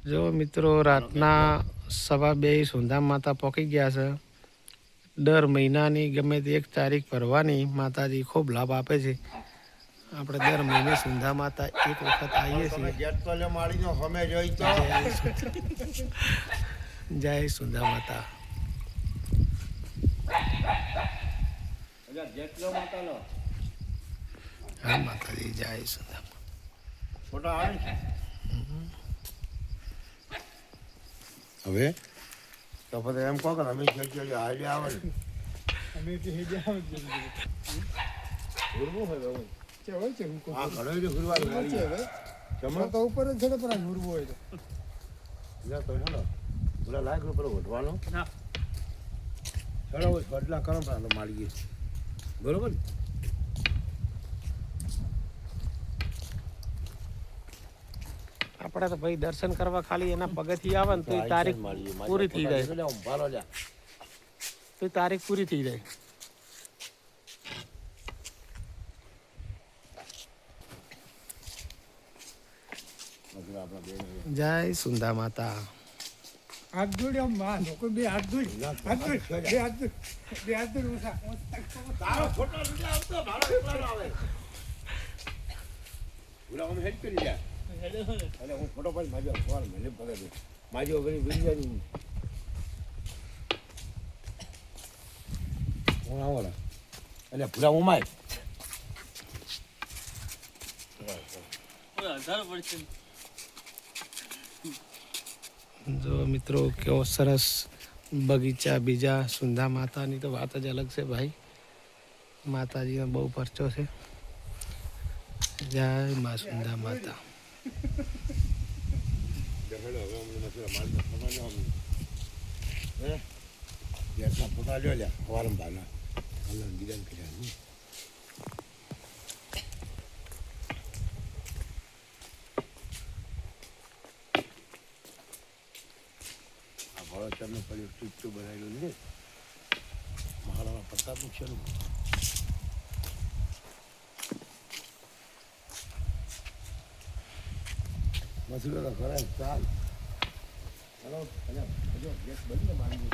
જો મિત્રો રાતના 2:15 સુંધામ માતા પહોંચી ગયા છે. દર મહિનાની ગમે તે 1 તારીખ ભરવાની માતાજી ખૂબ લાભ આપે છે. આપણે દર મહિને સુંધા માતા એક વખત આવીએ છીએ. જય સુંધા માતા. હા માતાજી જય સુંધા હવે તો પછી એમ કહો કે અમે હાલી આવે ને ઉપર જ છે પણ ઘૂરવું હોય તો પેલા લાયક પેલો વઢવાનો ચલો બદલા કરો માળીએ બરોબર. આપણે તો ભાઈ દર્શન કરવા ખાલી એના પગથી આવે ને તો એ તારીખ પૂરી થઈ જાય. તો તારીખ પૂરી થઈ જાય. જય સુંદા માતા. હાથ જોડી આમ માં લોકો બે હાથ જોડી બે હાથ જોડી તારો ફોટો લીધા આવતો મારો એકલાનો આવે ઉલા હું હેડ કરી જા અને હું ફોટો પાડી માજો સવાલ મને પકડે માજો વળી વિડિયાની હું આવલા એટલે ભૂલા ઉમાય જો મિત્રો કેવો સરસ બગીચા. બીજા સુંધા માતાની તો વાત જ અલગ છે ભાઈ. માતાજીનો બહુ પરચો છે. જય મા સુંધા માતા. ફોટા લ્યો લ્યા વારંવાર બીજા કર્યા ભળોતરનું પડ્યું ટીપટું બનાવેલું છે મહારાણા પ્રતાપનું છે. મસૂરો તો ખરા ચાલ. હલો ગેસ બંધ મારી